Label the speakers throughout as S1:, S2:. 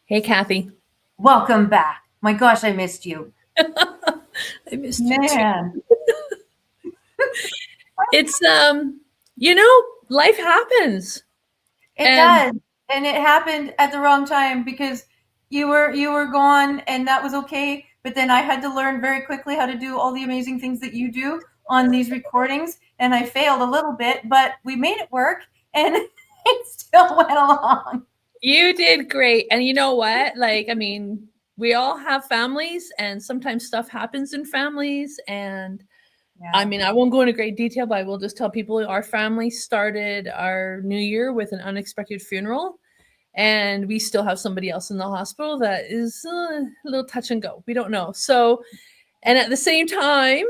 S1: Hey, Kathy.
S2: Welcome back. My gosh, I missed you.
S1: I missed you too.
S2: Man,
S1: It's life happens.
S2: it
S1: And
S2: does. And it happened at the wrong time because you were gone and that was okay. But then I had to learn very quickly how to do all the amazing things that you do on these recordings. And I failed a little bit, but we made it work and it still went along.
S1: you did great. And you know what? We all have families and sometimes stuff happens in families. And
S2: Yeah.
S1: I won't go into great detail, but I will just tell people our family started our new year with an unexpected funeral. And we still have somebody else in the hospital that is a little touch and go. We don't know. So, and at the same time,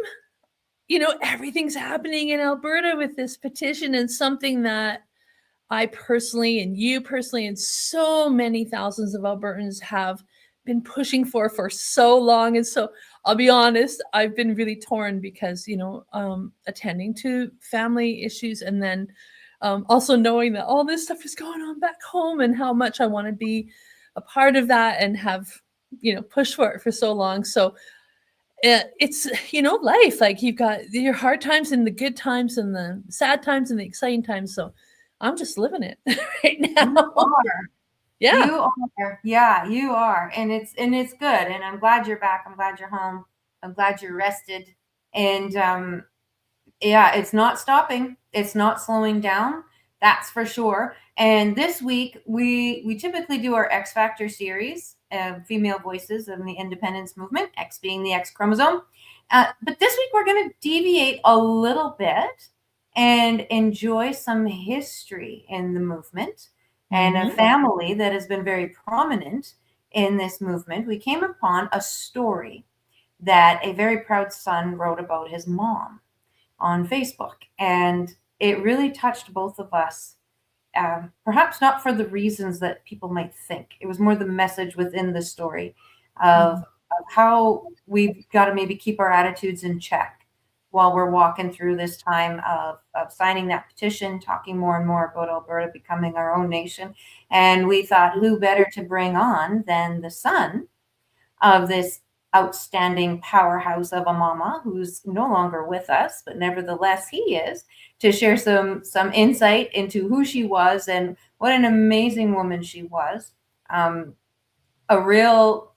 S1: everything's happening in Alberta with this petition, and something that I personally and you personally and so many thousands of Albertans have been pushing for so long. And so I'll be honest, I've been really torn because, attending to family issues, and then also knowing that all this stuff is going on back home, and how much I want to be a part of that and have, pushed for it for so long. So it's life. Like, you've got your hard times and the good times and the sad times and the exciting times. So I'm just living it right
S2: You
S1: now.
S2: are.
S1: Yeah.
S2: You are. Yeah, you are. And it's good. And I'm glad you're back. I'm glad you're home. I'm glad you're rested. And yeah, it's not stopping. It's not slowing down. That's for sure. And this week we typically do our X Factor series, female voices in the independence movement, X being the X chromosome. But this week we're going to deviate a little bit and enjoy some history in the movement and a family that has been very prominent in this movement. We came upon a story that a very proud son wrote about his mom on Facebook. And it really touched both of us. Perhaps not for the reasons that people might think. It was more the message within the story of how we've got to maybe keep our attitudes in check while we're walking through this time of signing that petition, talking more and more about Alberta becoming our own nation. And we thought, who better to bring on than the son of this outstanding powerhouse of a mama who's no longer with us, but nevertheless he is, to share some insight into who she was and what an amazing woman she was. A real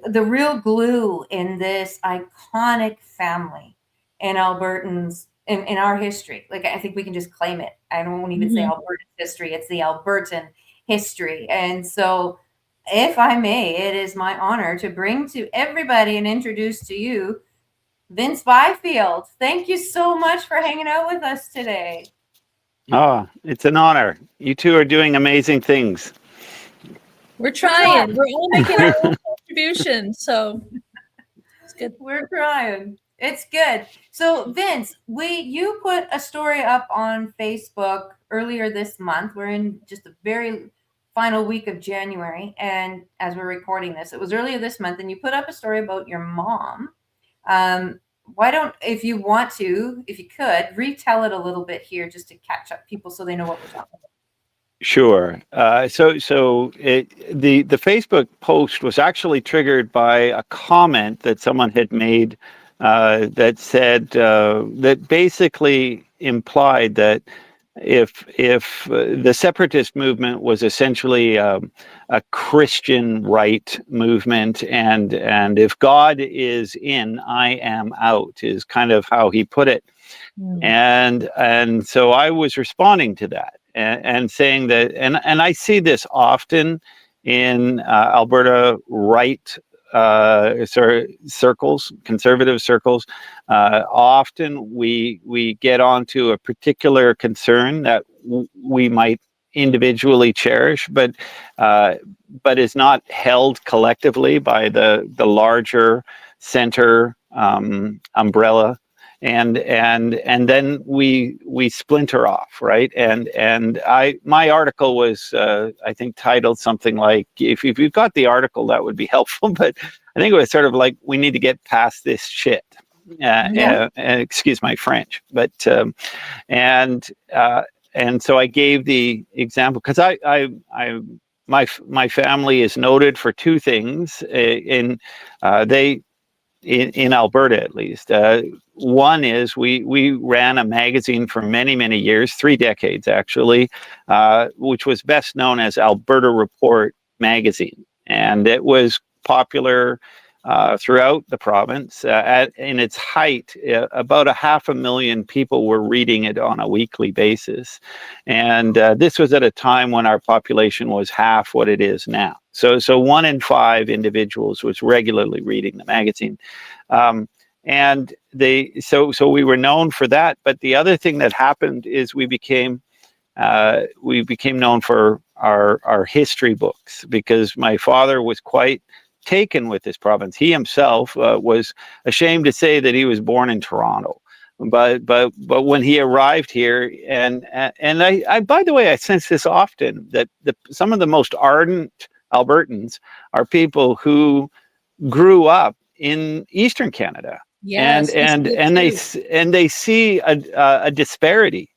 S2: The real glue in this iconic family in Albertans in our history. Like, I think we can just claim it. I don't even say Albertan history, it's the Albertan history. And so, if I may, it is my honor to bring to everybody and introduce to you Vince Byfield. Thank you so much for hanging out with us today.
S1: Mm-hmm.
S3: Oh, it's an honor. You two are doing amazing things.
S1: We're trying. We're all making our own contribution. So it's good.
S2: We're trying. It's good. So, Vince, you put a story up on Facebook earlier this month. We're in just the very final week of January, and as we're recording this, it was earlier this month, and you put up a story about your mom. Why don't, if you want to, if you could, retell it a little bit here just to catch up people so they know what we're talking about.
S3: Sure. The Facebook post was actually triggered by a comment that someone had made that said that basically implied that if the separatist movement was essentially a Christian right movement, and if God is in, I am out, is kind of how he put it. And so I was responding to that and saying that, and I see this often in Alberta right circles, conservative circles. Often we get onto a particular concern that we might individually cherish, but is not held collectively by the larger center umbrella. And then we splinter off, right? And my article was I think titled something like, if you've got the article, that would be helpful. But I think it was sort of like, we need to get past this shit. Excuse my French, but and so I gave the example because my family is noted for two things in Alberta, at least. One is we ran a magazine for many years, 3 decades actually, which was best known as Alberta Report magazine, and it was popular throughout the province. In its height, about 500,000 people were reading it on a weekly basis, and this was at a time when our population was half what it is now. So 1 in 5 individuals was regularly reading the magazine, and so we were known for that. But the other thing that happened is we became known for our history books, because my father was quite taken with this province. He himself was ashamed to say that he was born in Toronto, but when he arrived here, and I by the way, I sense this often, that some of the most ardent Albertans are people who grew up in Eastern Canada.
S1: Yes,
S3: and they see a disparity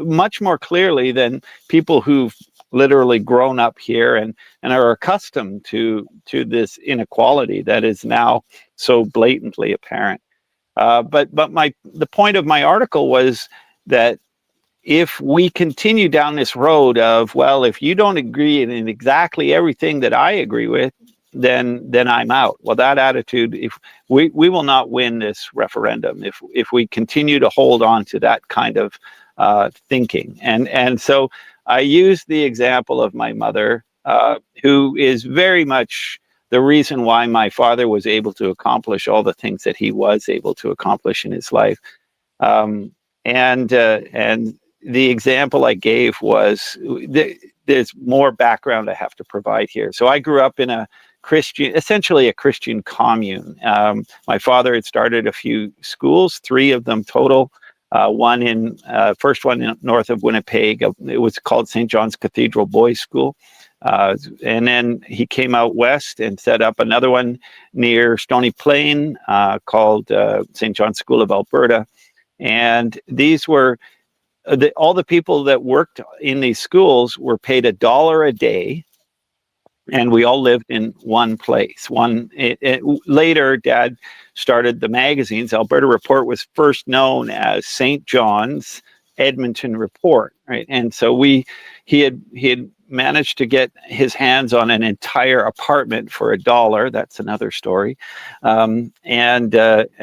S3: much more clearly than people who've literally grown up here and are accustomed to this inequality that is now so blatantly apparent. But the point of my article was that if we continue down this road of, well, if you don't agree in exactly everything that I agree with, then I'm out. Well, that attitude, if we will not win this referendum if we continue to hold on to that kind of thinking. And so I used the example of my mother, who is very much the reason why my father was able to accomplish all the things that he was able to accomplish in his life. And the example I gave was, there's more background I have to provide here. So I grew up in essentially a Christian commune. My father had started a few schools, 3 of them total. First one north of Winnipeg. It was called St. John's Cathedral Boys School. And then he came out west and set up another one near Stony Plain called St. John's School of Alberta. And these were, all the people that worked in these schools were paid $1 a day. And we all lived in one place. Later, Dad started the magazines. Alberta Report was first known as St. John's Edmonton Report, right? And so he had managed to get his hands on an entire apartment for $1. That's another story. And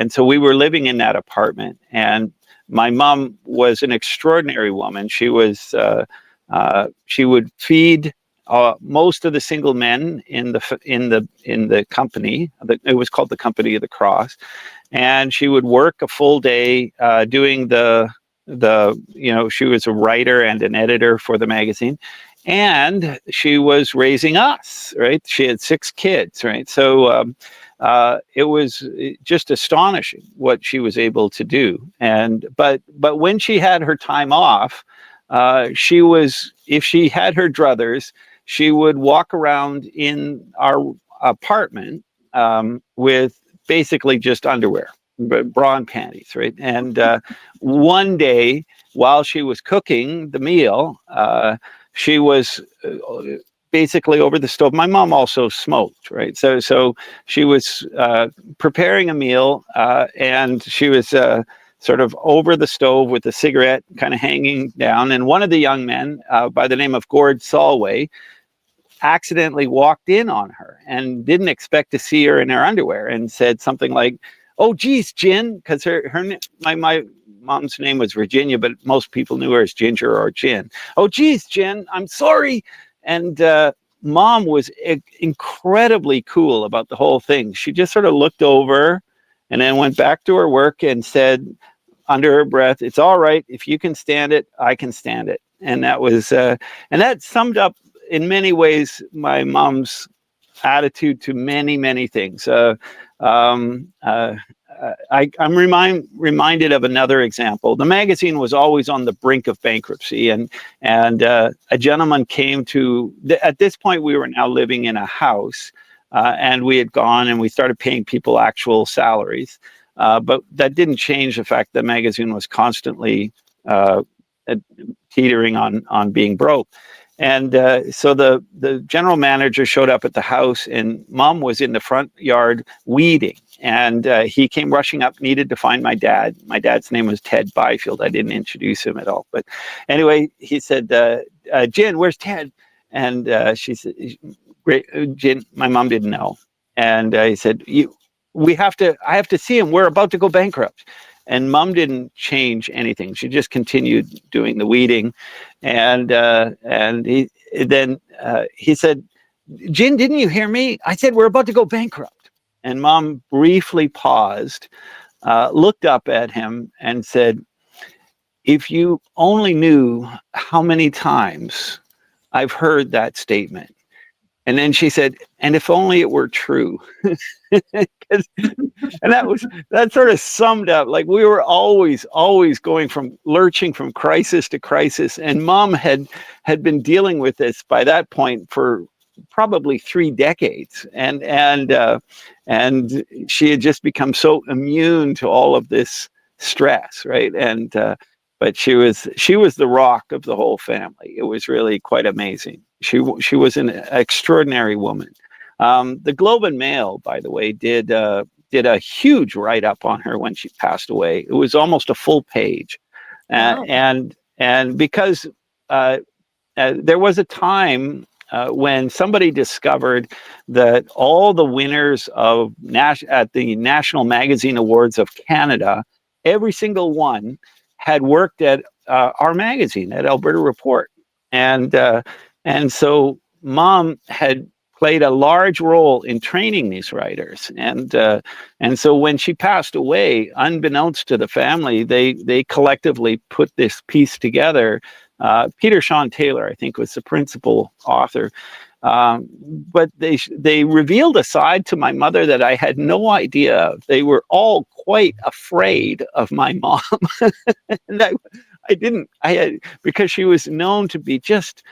S3: so we were living in that apartment. And my mom was an extraordinary woman. She would feed most of the single men in the company. It was called the Company of the Cross, and she would work a full day doing she was a writer and an editor for the magazine, and she was raising us, right? She had 6 kids, right? So it was just astonishing what she was able to do. But when she had her time off, if she had her druthers, she would walk around in our apartment with basically just underwear, bra and panties, right? And one day, while she was cooking the meal, she was basically over the stove. My mom also smoked, right? So she was preparing a meal, and she was sort of over the stove with a cigarette kind of hanging down. And one of the young men by the name of Gord Solway accidentally walked in on her and didn't expect to see her in her underwear, and said something like, "Oh, geez, Gin," because my mom's name was Virginia, but most people knew her as Ginger or Gin. "Oh, geez, Gin, I'm sorry." And Mom was incredibly cool about the whole thing. She just sort of looked over and then went back to her work and said under her breath, "It's all right. If you can stand it, I can stand it." And that was, and that summed up in many ways my mom's attitude to many things. I'm reminded of another example. The magazine was always on the brink of bankruptcy, and a gentleman came to. At this point, we were now living in a house, and we had gone and we started paying people actual salaries, but that didn't change the fact that the magazine was constantly teetering on being broke. And so the general manager showed up at the house, and Mom was in the front yard weeding. And he came rushing up, needed to find my dad. My dad's name was Ted Byfield. I didn't introduce him at all. But anyway, he said, Jen, where's Ted? And she said, great, Jen, my mom didn't know. And he said, I have to see him. We're about to go bankrupt. And Mom didn't change anything. She just continued doing the weeding. And he said, Jen, didn't you hear me? I said, we're about to go bankrupt. And Mom briefly paused, looked up at him and said, if you only knew how many times I've heard that statement. And then she said, and if only it were true. And that sort of summed up, like, we were always going lurching from crisis to crisis. And Mom had been dealing with this by that point for probably 3 decades. And she had just become so immune to all of this stress, right? And but she was the rock of the whole family. It was really quite amazing. She was an extraordinary woman. The Globe and Mail, by the way, did a huge write-up on her when she passed away. It was almost a full page.
S1: Wow.
S3: And because there was a time when somebody discovered that all the winners of at the National Magazine Awards of Canada, every single one had worked at our magazine, at Alberta Report. And so Mom had played a large role in training these writers. And so when she passed away, unbeknownst to the family, they collectively put this piece together. Peter Sean Taylor, I think, was the principal author. But they revealed a side to my mother that I had no idea of. They were all quite afraid of my mom. And because she was known to be just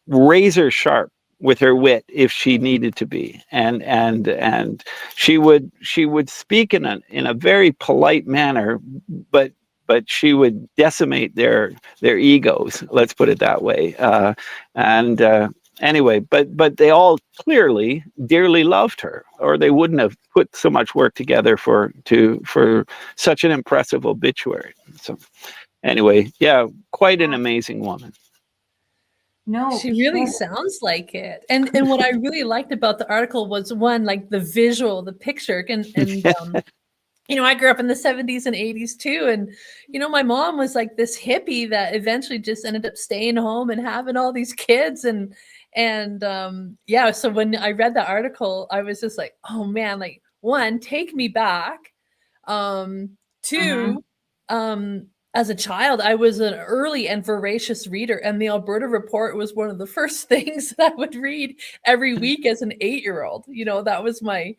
S3: razor sharp with her wit if she needed to be, and she would speak in a very polite manner, but she would decimate their egos, let's put it that way. Anyway, but they all clearly dearly loved her, or they wouldn't have put so much work together for such an impressive obituary. So anyway, yeah, quite an amazing woman.
S2: No,
S1: she really sounds like it. And what I really liked about the article was, one, like the visual, the picture, and I grew up in the 70s and 80s too. And, my mom was like this hippie that eventually just ended up staying home and having all these kids. And so when I read the article, I was just like, oh man, like, one, take me back. Two, as a child, I was an early and voracious reader, and the Alberta Report was one of the first things that I would read every week as an 8-year-old. That was my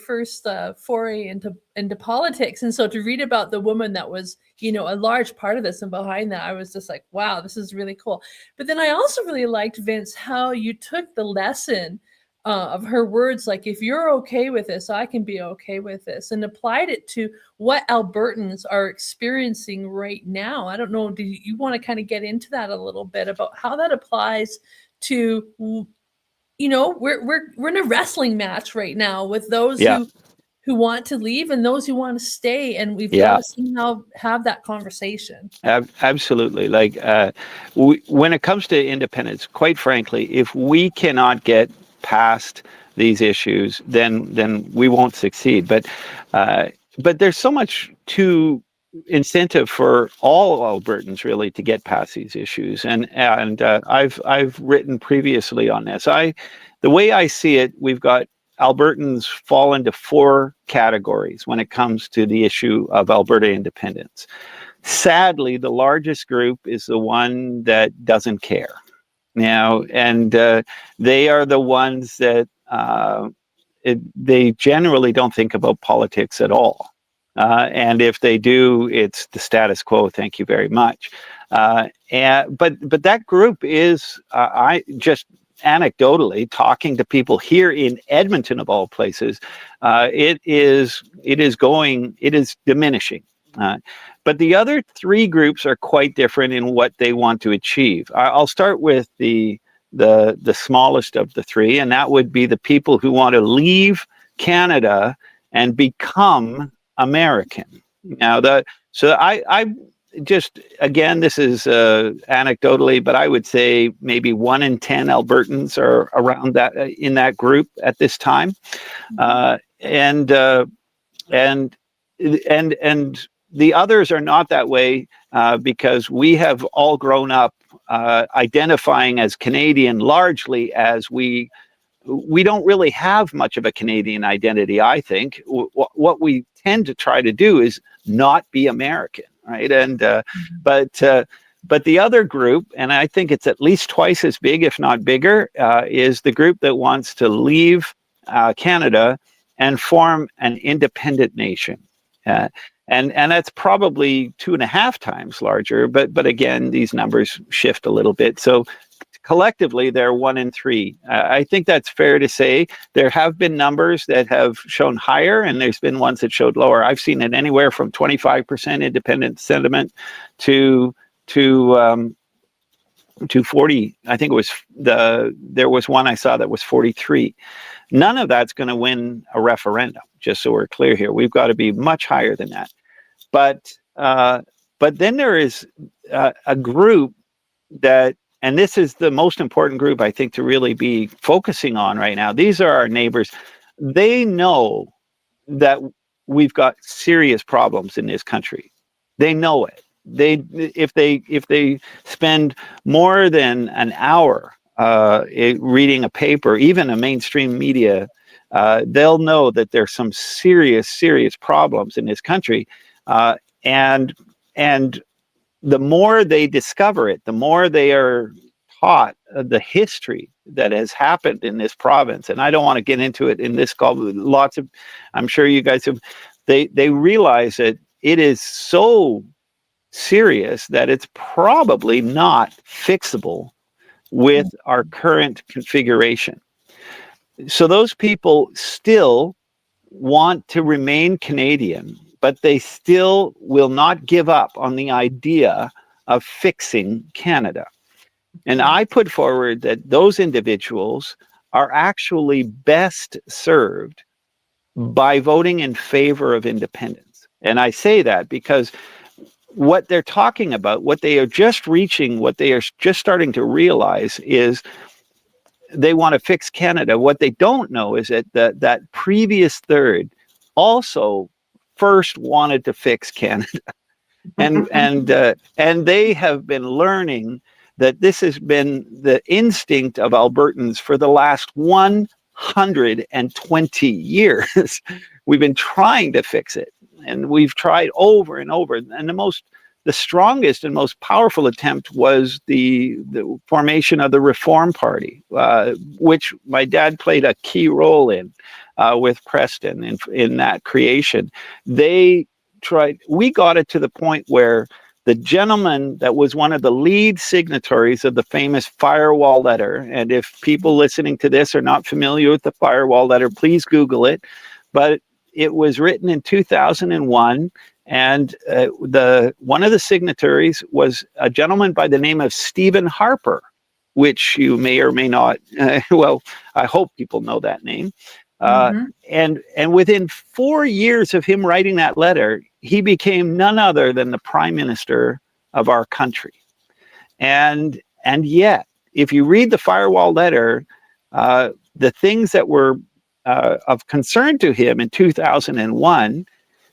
S1: first foray into politics. And so to read about the woman that was, a large part of this and behind that, I was just like, wow, this is really cool. But then I also really liked, Vince, how you took the lesson of her words, like, if you're okay with this, I can be okay with this, and applied it to what Albertans are experiencing right now. I don't know, do you want to kind of get into that a little bit about how that applies to, we're in a wrestling match right now with those who want to leave and those who want to stay, and we've got to somehow have that conversation.
S3: Absolutely. Like, when it comes to independence, quite frankly, if we cannot get past these issues, then we won't succeed. But there's so much incentive for all Albertans really to get past these issues, and I've written previously on this. The way I see it, we've got Albertans fall into 4 categories when it comes to the issue of Alberta independence. Sadly, the largest group is the one that doesn't care. Now, and they are the ones that they generally don't think about politics at all. And if they do, it's the status quo. Thank you very much. But that group is, I just anecdotally talking to people here in Edmonton, of all places, it is diminishing. But the other three groups are quite different in what they want to achieve. I'll start with the smallest of the three, and that would be the people who want to leave Canada and become American. Now, I just, again, this is anecdotally, but I would say maybe 1 in 10 Albertans are around that in that group at this time, and the others are not that way because we have all grown up identifying as Canadian largely as we don't really have much of a Canadian identity. I think what we tend to try to do is not be American, right? And but the other group, and I think it's at least twice as big, if not bigger, is the group that wants to leave Canada and form an independent nation. And that's probably 2.5 times larger, but again, these numbers shift a little bit. So collectively, they're 1 in 3. I think that's fair to say. There have been numbers that have shown higher, and there's been ones that showed lower. I've seen it anywhere from 25% independent sentiment to 40. I think it was there was one I saw that was 43. None of that's going to win a referendum. Just so we're clear here, we've got to be much higher than that. But then there is a group that, and this is the most important group I think to really be focusing on right now. These are our neighbors. They know that we've got serious problems in this country. They know it. If they spend more than an hour reading a paper, even a mainstream media, they'll know that there's some serious problems in this country, and the more they discover it, the more they are taught the history that has happened in this province. And I don't want to get into it in this call. I'm sure you guys have. They realize that it is so serious that it's probably not fixable with our current configuration. So those people still want to remain Canadian, but they still will not give up on the idea of fixing Canada. And I put forward that those individuals are actually best served by voting in favor of independence. And I say that because what they're talking about, what they are just reaching, what they are just starting to realize is they want to fix Canada. What they don't know is that that previous third also first wanted to fix Canada. And they have been learning that this has been the instinct of Albertans for the last 120 years. We've been trying to fix it, and we've tried over and over. And the strongest and most powerful attempt was the formation of the Reform Party, which my dad played a key role in with Preston in that creation. We got it to the point where the gentleman that was one of the lead signatories of the famous Firewall Letter, and if people listening to this are not familiar with the Firewall Letter, please Google it. But it was written in 2001, and one of the signatories was a gentleman by the name of Stephen Harper, which you may or may not. Well, I hope people know that name. And within 4 years of him writing that letter, he became none other than the Prime Minister of our country. And yet, if you read the Firewall Letter, the things that were of concern to him in 2001,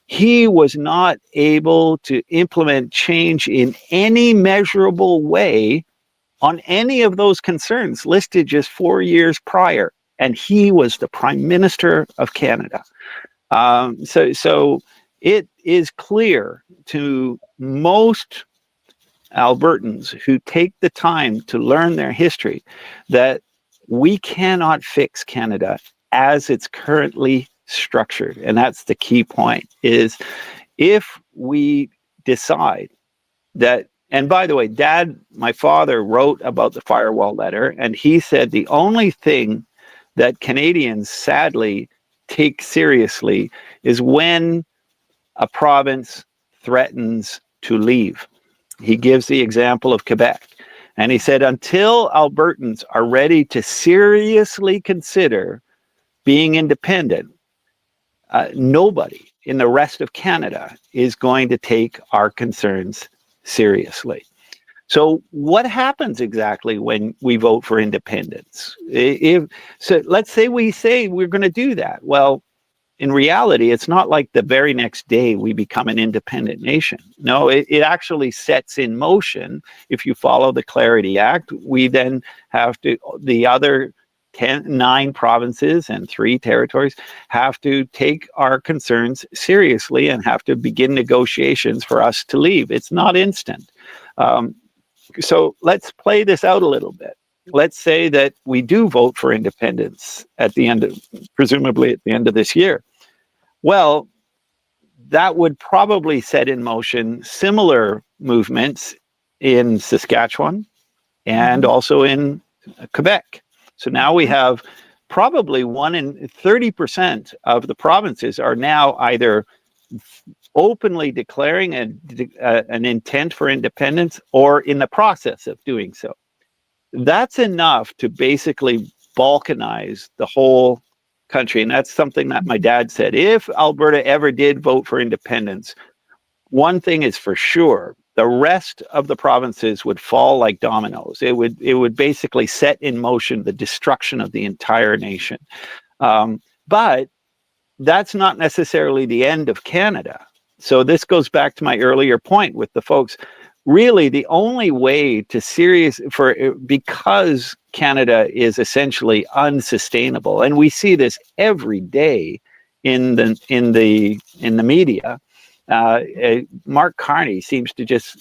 S3: he was not able to implement change in any measurable way on any of those concerns listed just 4 years prior. And he was the Prime Minister of Canada. So it is clear to most Albertans who take the time to learn their history that we cannot fix Canada as it's currently structured. And that's the key point, is if we decide that, and by the way, my father wrote about the Firewall Letter, and he said the only thing that Canadians sadly take seriously is when a province threatens to leave. He gives the example of Quebec. And he said, until Albertans are ready to seriously consider being independent, nobody in the rest of Canada is going to take our concerns seriously. So what happens exactly when we vote for independence? So let's say we say we're going to do that. Well, in reality, it's not like the very next day we become an independent nation. No, it actually sets in motion. If you follow the Clarity Act, we then have to, the other 9 provinces and 3 territories have to take our concerns seriously and have to begin negotiations for us to leave. It's not instant. So let's play this out a little bit. Let's say that we do vote for independence at the end of, presumably at the end of this year. Well, that would probably set in motion similar movements in Saskatchewan and also in Quebec. So now we have probably 30% of the provinces are now either openly declaring an intent for independence or in the process of doing so. That's enough to basically balkanize the whole country. And that's something that my dad said. If Alberta ever did vote for independence, one thing is for sure, the rest of the provinces would fall like dominoes. It would basically set in motion the destruction of the entire nation. But that's not necessarily the end of Canada. So this goes back to my earlier point with the folks. Really, the only way to because Canada is essentially unsustainable, and we see this every day in the media. Mark Carney seems to just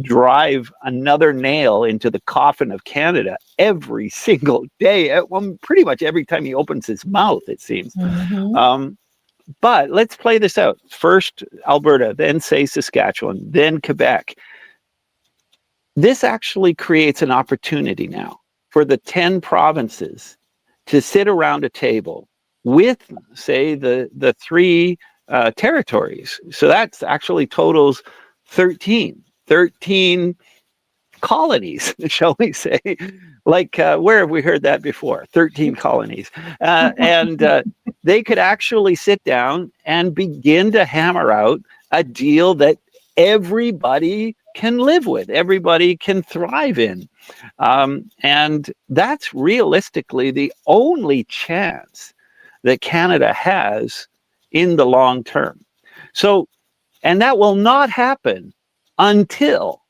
S3: drive another nail into the coffin of Canada every single day. Well, pretty much every time he opens his mouth, it seems. But let's play this out. First Alberta, then say Saskatchewan, then Quebec. This actually creates an opportunity now for the 10 provinces to sit around a table with, say, the 3 territories. So that's actually totals 13 colonies, shall we say. Like, where have we heard that before? 13 colonies. And they could actually sit down and begin to hammer out a deal that everybody can live with, everybody can thrive in. And that's realistically the only chance that Canada has in the long term. So, and that will not happen until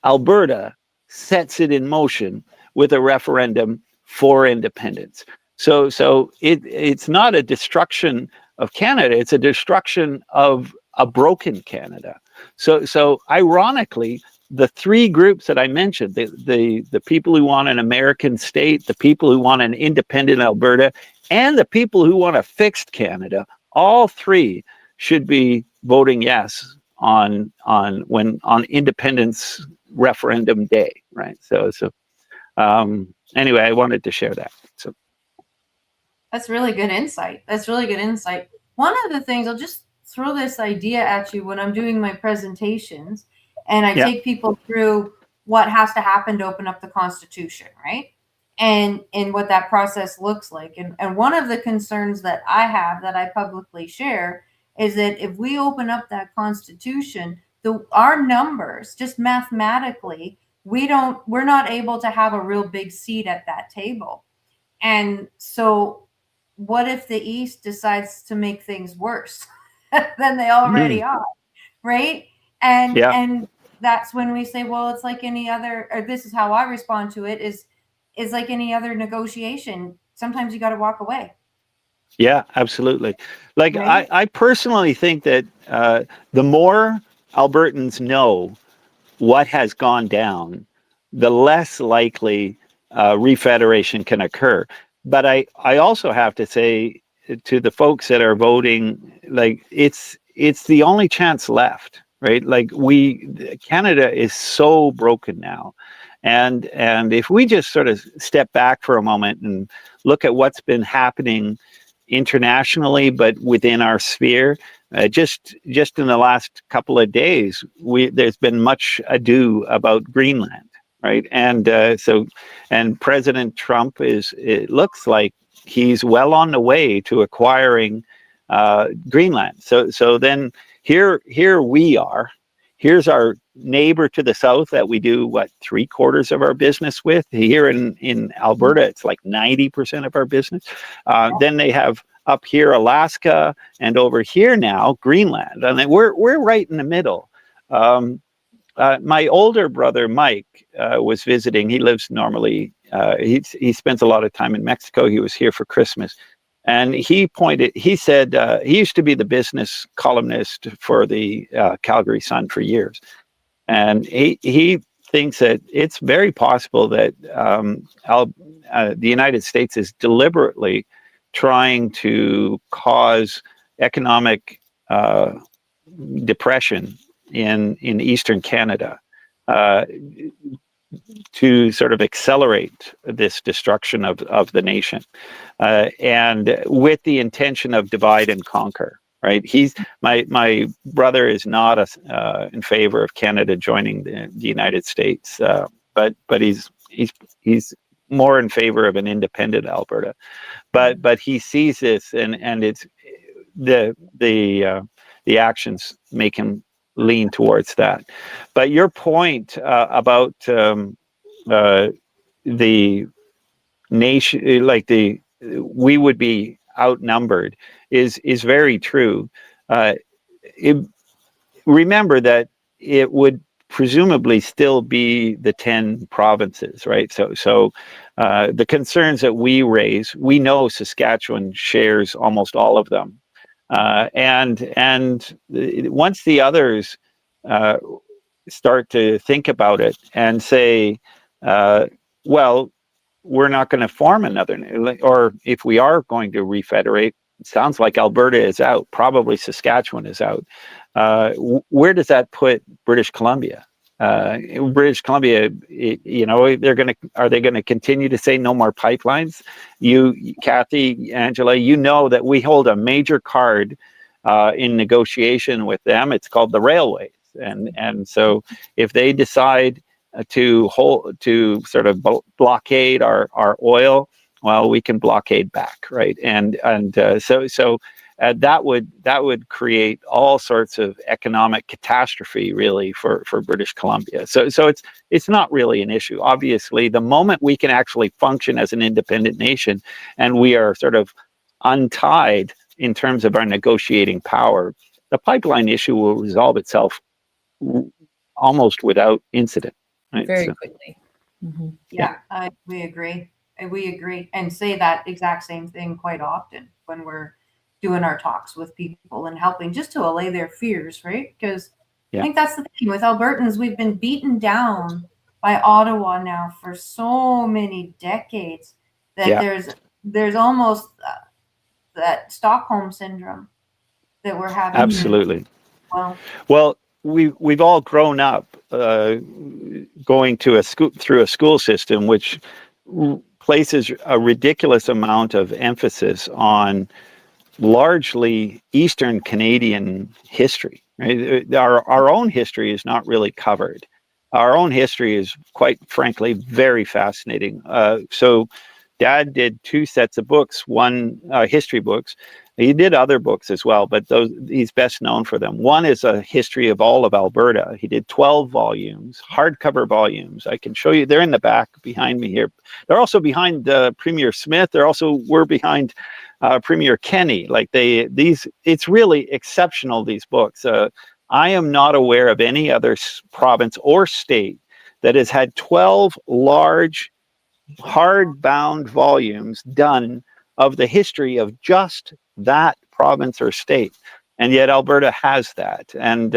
S3: Alberta sets it in motion with a referendum for independence. So it's not a destruction of Canada, it's a destruction of a broken Canada. So ironically, the 3 groups that I mentioned, the people who want an American state, the people who want an independent Alberta, and the people who want a fixed Canada, all 3 should be voting yes on independence referendum day, right? So anyway, I wanted to share that. So
S2: that's really good insight. One of the things, I'll just throw this idea at you when I'm doing my presentations, and I take people through what has to happen to open up the Constitution, right? And what that process looks like. And one of the concerns that I have that I publicly share is that if we open up that Constitution, our numbers, just mathematically, we're not able to have a real big seat at that table. And so what if the East decides to make things worse than they already are, right? And that's when we say, well, it's like any other, or this is how I respond to it, is like any other negotiation. Sometimes you got to walk away.
S3: Yeah, absolutely. Like, right? I personally think that the more Albertans know what has gone down, the less likely refederation can occur. But I also have to say to the folks that are voting, like, it's the only chance left, right? Like, Canada is so broken now. And if we just sort of step back for a moment and look at what's been happening internationally, but within our sphere. Just in the last couple of days, there's been much ado about Greenland, right? And and President Trump it looks like he's well on the way to acquiring Greenland. So then here we are. Here's our neighbor to the south that we do 3/4 of our business with. Here in Alberta, it's like 90% of our business. Then they have up here Alaska, and over here now Greenland, and then we're right in the middle. My older brother Mike was visiting. He lives normally. He spends a lot of time in Mexico. He was here for Christmas. And he said, he used to be the business columnist for the Calgary Sun for years. And he thinks that it's very possible that the United States is deliberately trying to cause economic depression in Eastern Canada to sort of accelerate this destruction of the nation, and with the intention of divide and conquer. Right? My brother is not in favor of Canada joining the United States, but he's more in favor of an independent Alberta. But he sees this, and it's the actions make him lean towards that. But your point about the nation, we would be outnumbered, is very true. Remember that it would presumably still be the 10 provinces, right? So the concerns that we raise, we know Saskatchewan shares almost all of them. And once the others start to think about it and say, well, we're not going to form another, or if we are going to refederate, it sounds like Alberta is out, probably Saskatchewan is out. Where does that put British Columbia? British Columbia, are they going to continue to say no more pipelines? You, Kathy, Angela, you know that we hold a major card in negotiation with them. It's called the railways, and so if they decide to sort of blockade our oil, well, we can blockade back, right? And so that would create all sorts of economic catastrophe, really, for British Columbia. So it's not really an issue. Obviously, the moment we can actually function as an independent nation, and we are sort of untied in terms of our negotiating power, the pipeline issue will resolve itself almost without incident. Right?
S1: Very quickly. Mm-hmm.
S2: Yeah, we agree. We agree, and say that exact same thing quite often when we're doing our talks with people and helping just to allay their fears, right? Because I think that's the thing with Albertans. We've been beaten down by Ottawa now for so many decades that there's almost that Stockholm syndrome that we're having.
S3: Absolutely. Well, we've all grown up going to through a school system which places a ridiculous amount of emphasis on largely Eastern Canadian history. Right? Our own history is not really covered. Our own history is, quite frankly, very fascinating. So Dad did 2 sets of books, one history books. He did other books as well, but he's best known for them. One is a history of all of Alberta. He did 12 volumes, hardcover volumes. I can show you. They're in the back behind me here. They're also behind Premier Smith. They're also behind Premier Kenney. It's really exceptional, these books. I am not aware of any other province or state that has had 12 large hardbound volumes done of the history of just that province or state, and yet Alberta has that, and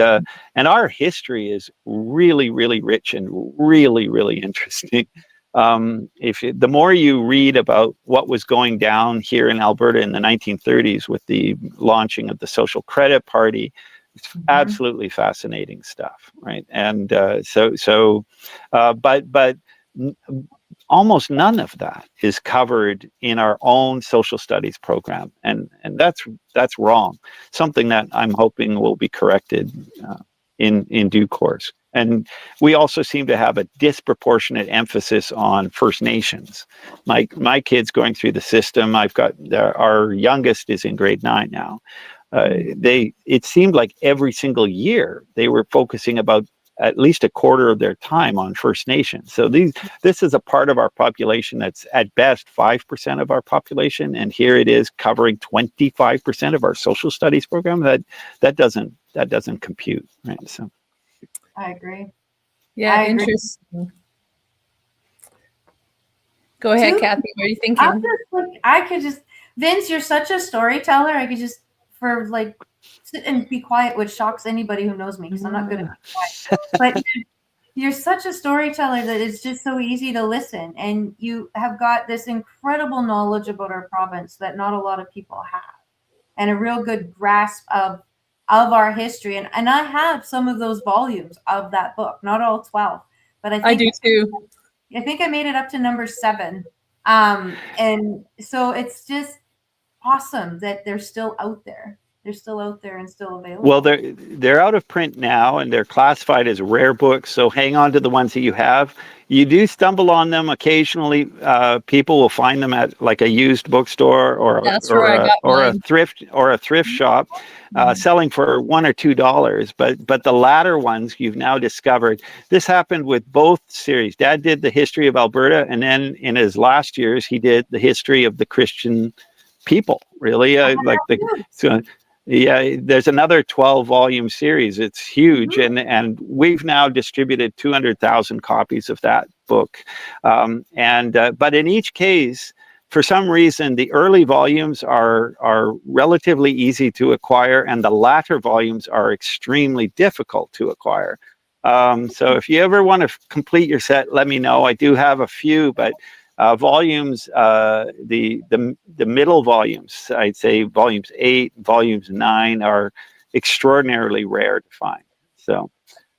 S3: our history is really, really rich and really, really interesting. The more you read about what was going down here in Alberta in the 1930s with the launching of the Social Credit Party, it's absolutely fascinating stuff, right? And but almost none of that is covered in our own social studies program, and that's wrong. Something that I'm hoping will be corrected in due course. And we also seem to have a disproportionate emphasis on First Nations. My kids going through the system, our youngest is in grade 9 now. It seemed like every single year they were focusing about at least a quarter of their time on First Nations. So this is a part of our population that's at best 5% of our population, and here it is covering 25% of our social studies program. That doesn't compute, right? So
S2: I agree.
S1: Yeah, interesting. Go ahead, Kathy. What are you thinking?
S2: Vince, you're such a storyteller. I could just sit and be quiet, which shocks anybody who knows me because I'm not good at being quiet. But you're such a storyteller that it's just so easy to listen, and you have got this incredible knowledge about our province that not a lot of people have, and a real good grasp of our history. And I have some of those volumes of that book, not all 12, but I
S1: do too.
S2: I think I made it up to number 7. And so it's just awesome that they're still out there. They're still out there and still available.
S3: Well, they're out of print now, and they're classified as rare books. So hang on to the ones that you have. You do stumble on them occasionally. People will find them at like a used bookstore or a thrift shop, selling for $1 or $2. But the latter ones you've now discovered. This happened with both series. Dad did the history of Alberta, and then in his last years he did the history of the Christian people. Really, yeah, there's another 12-volume series. It's huge, and we've now distributed 200,000 copies of that book. But in each case, for some reason, the early volumes are relatively easy to acquire, and the latter volumes are extremely difficult to acquire. So if you ever want to complete your set, let me know. I do have a few, but volumes, the middle volumes, I'd say volumes 8, volumes 9 are extraordinarily rare to find. So,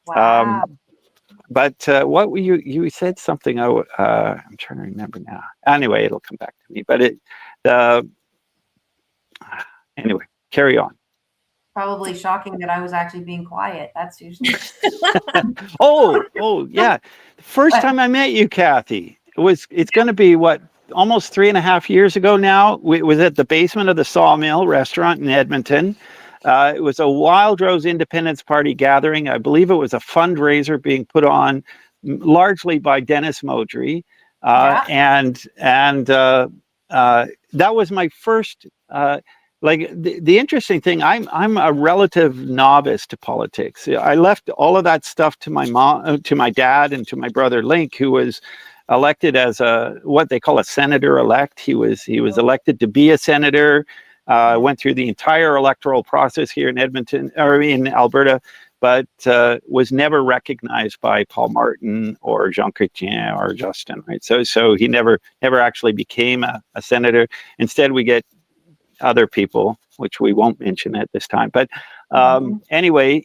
S2: wow.
S3: But what were you said something? I'm trying to remember now. Anyway, it'll come back to me. But anyway, carry on.
S2: Probably shocking that I was actually being quiet. That's usually.
S3: oh yeah. The first time I met you, Kathy. It's going to be almost 3.5 years ago now. It was at the basement of the Sawmill restaurant in Edmonton. It was a Wild Rose Independence Party gathering. I believe it was a fundraiser being put on largely by Dennis Modry. And that was my first, the interesting thing, I'm a relative novice to politics. I left all of that stuff to my mom, to my dad, and to my brother Link, who was elected as what they call a senator-elect. He was elected to be a senator. Went through the entire electoral process here in Edmonton, or in Alberta, but was never recognized by Paul Martin or Jean Chrétien or Justin. Right, so he never actually became a senator. Instead, we get other people, which we won't mention at this time. But anyway.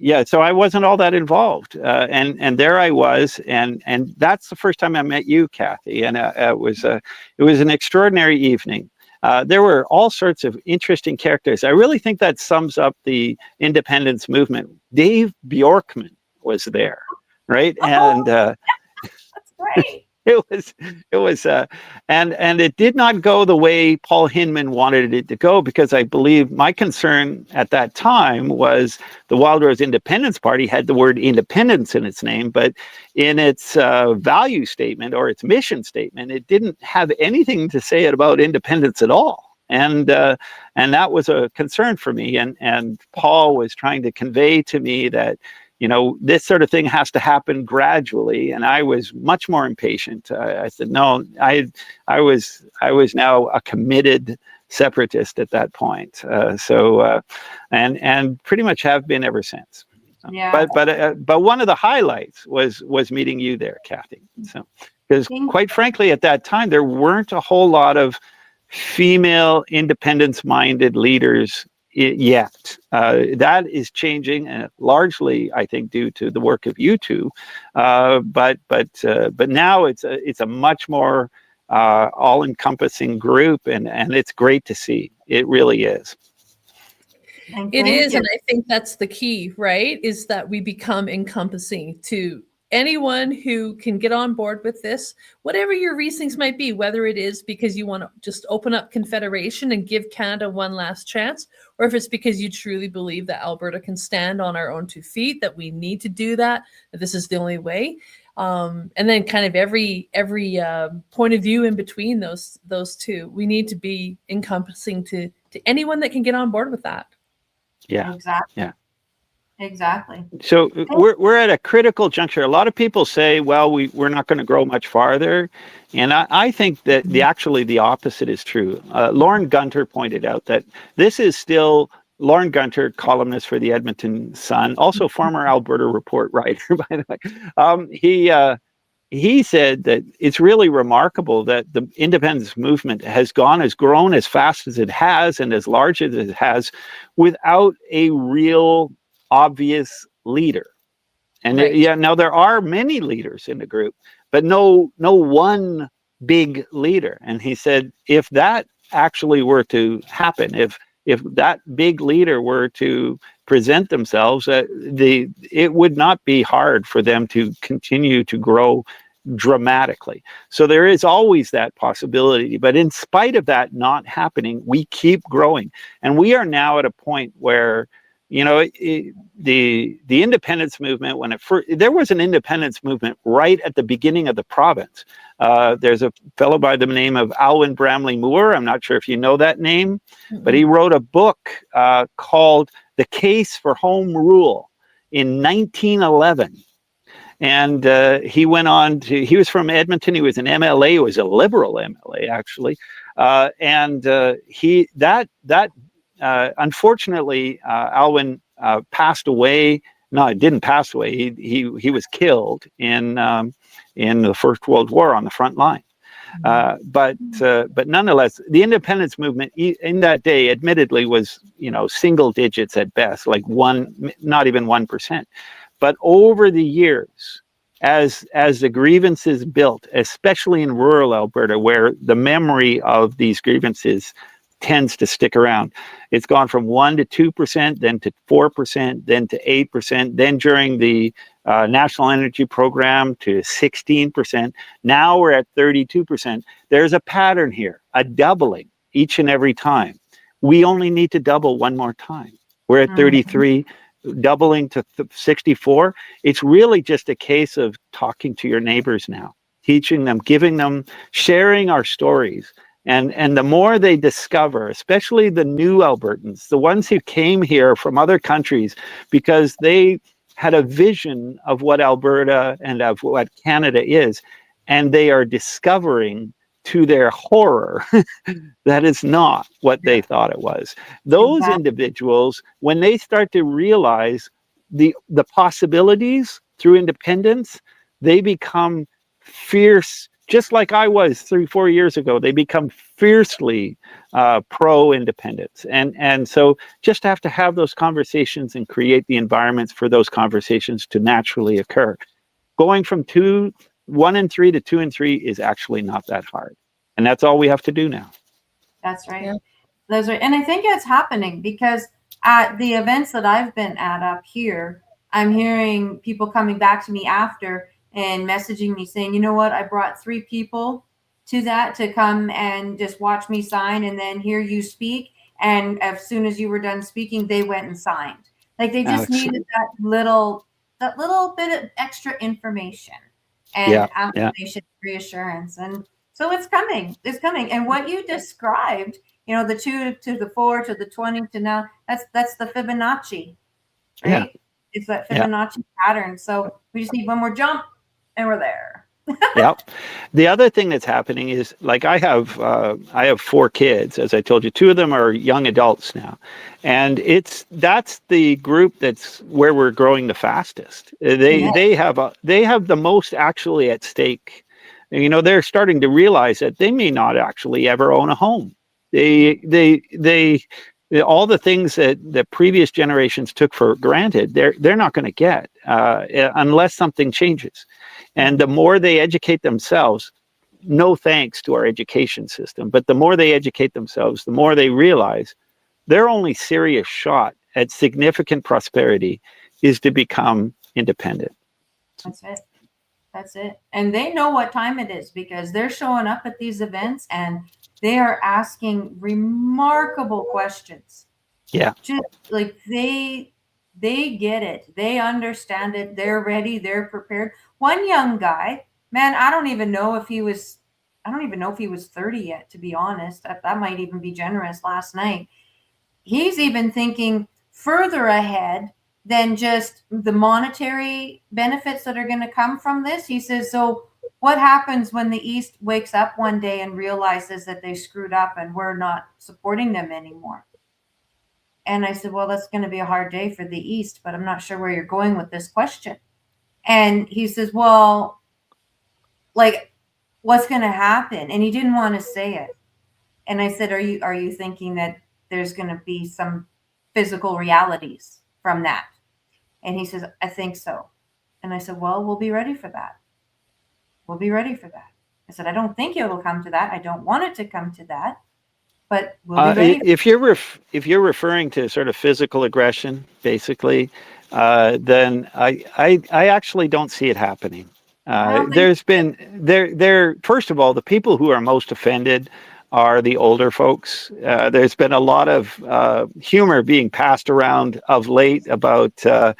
S3: Yeah, so I wasn't all that involved, and there I was, and that's the first time I met you, Kathy, and it was an extraordinary evening. There were all sorts of interesting characters. I really think that sums up the independence movement. Dave Bjorkman was there, right? And
S2: that's great.
S3: It was, and it did not go the way Paul Hinman wanted it to go, because I believe my concern at that time was the Wild Rose Independence Party had the word independence in its name, but in its value statement or its mission statement, it didn't have anything to say about independence at all. And that was a concern for me. And Paul was trying to convey to me that, this sort of thing has to happen gradually, and I was much more impatient. I said no. I was now a committed separatist at that point. And pretty much have been ever since.
S2: Yeah.
S3: But one of the highlights was meeting you there, Kathy. So, because quite frankly, at that time there weren't a whole lot of female independence-minded leaders yet. That is changing, and largely, I think, due to the work of you two. But now it's a much more all-encompassing group, and it's great to see. It really is.
S1: It is, and I think that's the key, right? Is that we become encompassing to anyone who can get on board with this, whatever your reasons might be, whether it is because you want to just open up Confederation and give Canada one last chance, or if it's because you truly believe that Alberta can stand on our own 2 feet, that we need to do that this is the only way. And then kind of every point of view in between those two, we need to be encompassing to anyone that can get on board with that.
S3: Yeah.
S2: Exactly.
S3: Yeah.
S2: Exactly.
S3: So we're at a critical juncture. A lot of people say, well, we're not going to grow much farther. And I think that actually the opposite is true. Lauren Gunter pointed out that this is still Lauren Gunter, columnist for the Edmonton Sun, also former Alberta Report writer, by the way. He said that it's really remarkable that the independence movement has grown as fast as it has and as large as it has without a real obvious leader. And
S1: right.
S3: Now there are many leaders in the group, but no one big leader. And he said, if that actually were to happen, if that big leader were to present themselves, it would not be hard for them to continue to grow dramatically. So there is always that possibility. But in spite of that not happening, we keep growing. And we are now at a point where, the independence movement, there was an independence movement right at the beginning of the province. There's a fellow by the name of Alwyn Bramley Moore. I'm not sure if you know that name, but he wrote a book called The Case for Home Rule in 1911. And he went on he was from Edmonton. He was an MLA. He was a Liberal MLA, actually. Unfortunately, Alwyn passed away. No, he didn't pass away. He was killed in the First World War on the front line. But nonetheless, the independence movement in that day, admittedly, was single digits at best, like not even 1%. But over the years, as the grievances built, especially in rural Alberta, where the memory of these grievances tends to stick around, it's gone from 1% to 2%, then to 4%, then to 8%, then during the National Energy Program to 16%. Now we're at 32%. There's a pattern here, a doubling each and every time. We only need to double one more time. We're at 33. Doubling to 64. It's really just a case of talking to your neighbors now, teaching them, giving them, sharing our stories. And the more they discover, especially the new Albertans, the ones who came here from other countries because they had a vision of what Alberta and of what Canada is, and they are discovering to their horror that is not what they thought it was. Those individuals, when they start to realize the possibilities through independence, they become fierce, just like I was 3-4 years ago. They become fiercely pro-independence. And so just have to have those conversations and create the environments for those conversations to naturally occur. Going from 1 and 3 to 2 and 3 is actually not that hard. And that's all we have to do now.
S2: That's right. Yeah. That's right. And I think it's happening because at the events that I've been at up here, I'm hearing people coming back to me after and messaging me saying, you know what, I brought 3 people to that to come and just watch me sign and then hear you speak. And as soon as you were done speaking, they went and signed. Like they just needed that little bit of extra information and affirmation, reassurance. And so it's coming. And what you described, the 2 to the 4 to the 20 to now, that's the Fibonacci, right? Yeah. It's that Fibonacci pattern. So we just need one more jump and we're there.
S3: Yep. The other thing that's happening is, like, I have 4 kids, as I told you. 2 of them are young adults now, and that's the group that's where we're growing the fastest. They have the most actually at stake. They're starting to realize that they may not actually ever own a home. They all the things that the previous generations took for granted, they're not going to get unless something changes. And the more they educate themselves, no thanks to our education system, but the more they educate themselves, the more they realize their only serious shot at significant prosperity is to become independent.
S2: That's it. That's it. And they know what time it is because they're showing up at these events and they are asking remarkable questions.
S3: Yeah.
S2: Just like they get it. They understand it. They're ready. They're prepared. One young guy, man, I don't even know if he was 30 yet, to be honest. That might even be generous last night. He's even thinking further ahead than just the monetary benefits that are going to come from this. He says, so what happens when the East wakes up one day and realizes that they screwed up and we're not supporting them anymore? And I said, well, that's going to be a hard day for the East, but I'm not sure where you're going with this question. And he says, well, like, what's going to happen? And he didn't want to say it. And I said, are you thinking that there's going to be some physical realities from that? And he says, I think so. And I said, well, we'll be ready for that. We'll be ready for that. I said, I don't think it will come to that. I don't want it to come to that, but we'll be ready.
S3: If you're referring to sort of physical aggression, basically, then I actually don't see it happening. There's been first of all, the people who are most offended are the older folks. There's been a lot of humor being passed around of late about the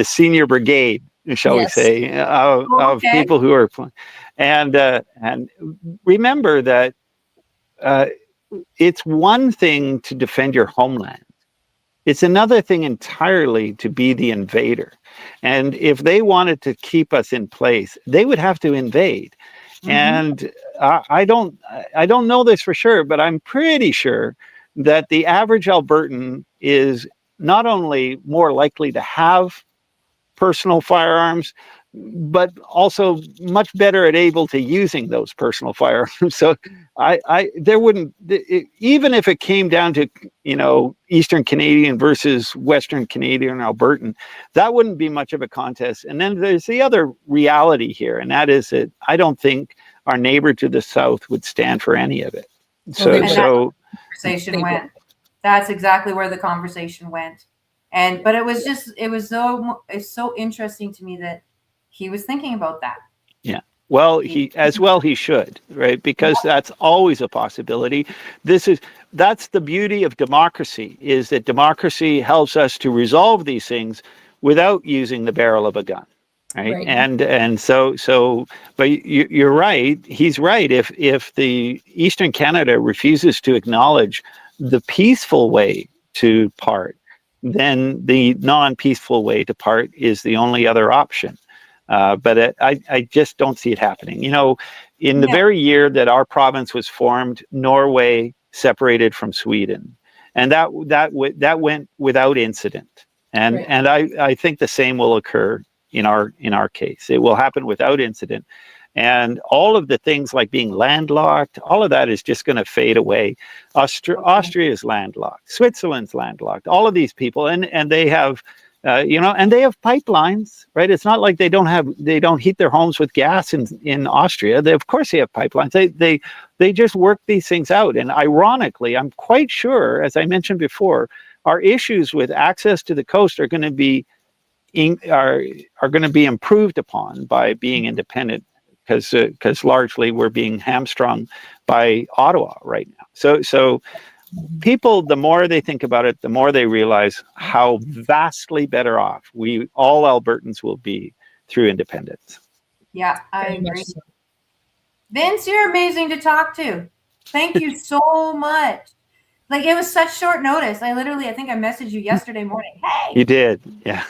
S3: senior brigade, shall we say, of people who are, and remember that it's one thing to defend your homeland. It's another thing entirely to be the invader. And if they wanted to keep us in place, they would have to invade. Mm-hmm. And I don't know this for sure, but I'm pretty sure that the average Albertan is not only more likely to have personal firearms, but also much better at able to using those personal firearms. So there wouldn't, even if it came down to, Eastern Canadian versus Western Canadian Albertan, that wouldn't be much of a contest. And then there's the other reality here, and that is that I don't think our neighbor to the south would stand for any of it. So
S2: conversation went. That's exactly where the conversation went. But it's so interesting to me that he was thinking about that.
S3: Yeah. Well, he should, right? Because that's always a possibility. That's the beauty of democracy, is that democracy helps us to resolve these things without using the barrel of a gun. Right. And so, but you're right. He's right. If the Eastern Canada refuses to acknowledge the peaceful way to part, then the non-peaceful way to part is the only other option. But I just don't see it happening. In the very year that our province was formed, Norway separated from Sweden, and that went without incident. And I think the same will occur in our case. It will happen without incident. And all of the things like being landlocked, all of that is just going to fade away. Austria is landlocked. Switzerland's landlocked. All of these people, and they have, and they have pipelines, right? It's not like they don't heat their homes with gas in Austria. Of course they have pipelines. They just work these things out. And ironically, I'm quite sure, as I mentioned before, our issues with access to the coast are going to be improved upon by being independent. Because largely we're being hamstrung by Ottawa right now. So people, the more they think about it, the more they realize how vastly better off all Albertans will be through independence.
S2: Yeah, I agree. Vince, you're amazing to talk to. Thank you so much. Like, it was such short notice. I think I messaged you yesterday morning. Hey,
S3: you did, yeah.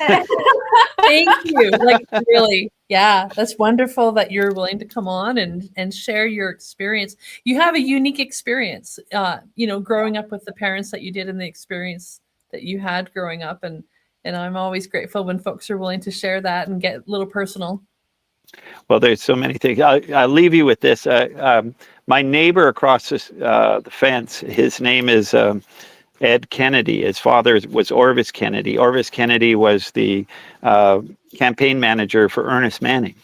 S1: Thank you. Like, really, yeah, that's wonderful that you're willing to come on and share your experience. You have a unique experience, growing up with the parents that you did and the experience that you had growing up, and I'm always grateful when folks are willing to share that and get a little personal.
S3: Well, there's so many things. I'll leave you with this. My neighbor across the fence, his name is Ed Kennedy. His father was Orvis Kennedy. Orvis Kennedy was the campaign manager for Ernest Manning.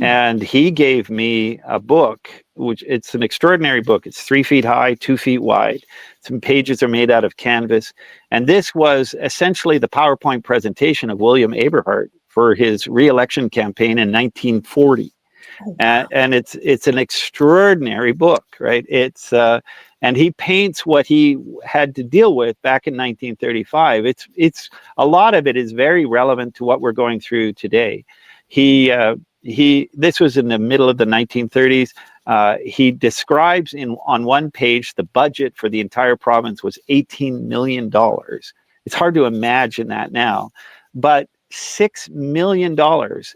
S3: And he gave me a book, which it's an extraordinary book. It's 3 feet high, 2 feet wide. Some pages are made out of canvas. And this was essentially the PowerPoint presentation of William Aberhart for his re-election campaign in 1940. Oh, wow. And it's an extraordinary book, right? It's and he paints what he had to deal with back in 1935. It's a lot of it is very relevant to what we're going through today. This was in the middle of the 1930s. He describes on one page the budget for the entire province was $18 million. It's hard to imagine that now, but $6 million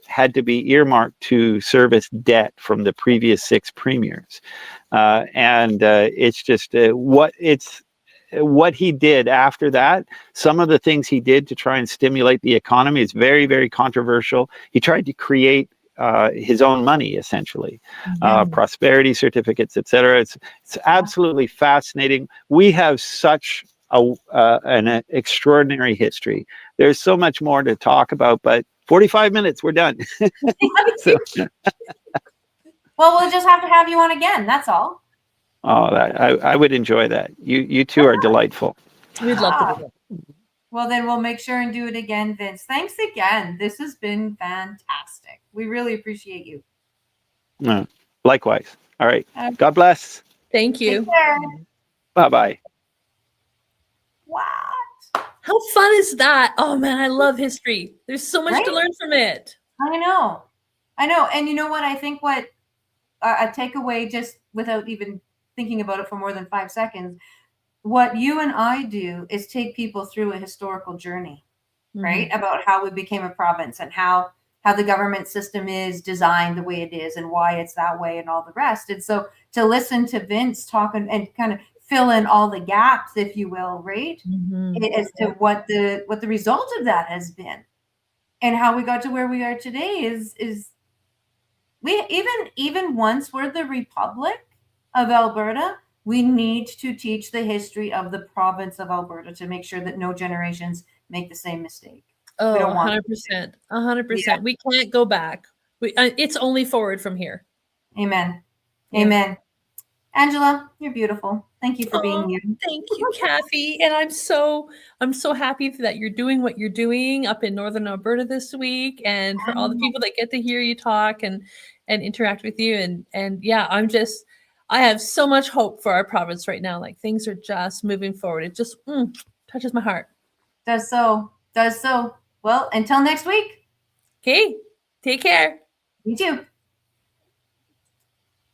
S3: had to be earmarked to service debt from the previous 6 premiers. It's just what he did after that. Some of the things he did to try and stimulate the economy is very, very controversial. He tried to create his own money, essentially, prosperity certificates, etc. It's absolutely fascinating. We have such an extraordinary history. There's so much more to talk about, but 45 minutes, we're done. So.
S2: Well, we'll just have to have you on again. That's all.
S3: Oh, I would enjoy that. You two are delightful.
S1: We'd love to do that.
S2: Well, then we'll make sure and do it again, Vince. Thanks again. This has been fantastic. We really appreciate you.
S3: Likewise. All right. God bless.
S1: Thank you.
S3: Bye-bye.
S2: What?
S1: How fun is that? Oh, man, I love history. There's so much to learn from it.
S2: I know. And you know what? I think what a takeaway, just without even thinking about it for more than 5 seconds, what you and I do is take people through a historical journey, right? About how we became a province and how the government system is designed the way it is and why it's that way and all the rest. And so to listen to Vince talk and kind of fill in all the gaps, if you will, right? As to what the result of that has been and how we got to where we are today is we even once we're the Republic of Alberta, we need to teach the history of the province of Alberta to make sure that no generations make the same mistake.
S1: Oh, 100%. 100%. Yeah. We can't go back. It's only forward from here.
S2: Amen. Amen. Angela, you're beautiful. Thank you for being you.
S1: Thank you, Kathy. And I'm so happy that you're doing what you're doing up in Northern Alberta this week, and for all the people that get to hear you talk and interact with you. And yeah, I have so much hope for our province right now. Like, things are just moving forward. It just touches my heart.
S2: Does so. Well, until next week.
S1: Okay. Take care.
S2: You too.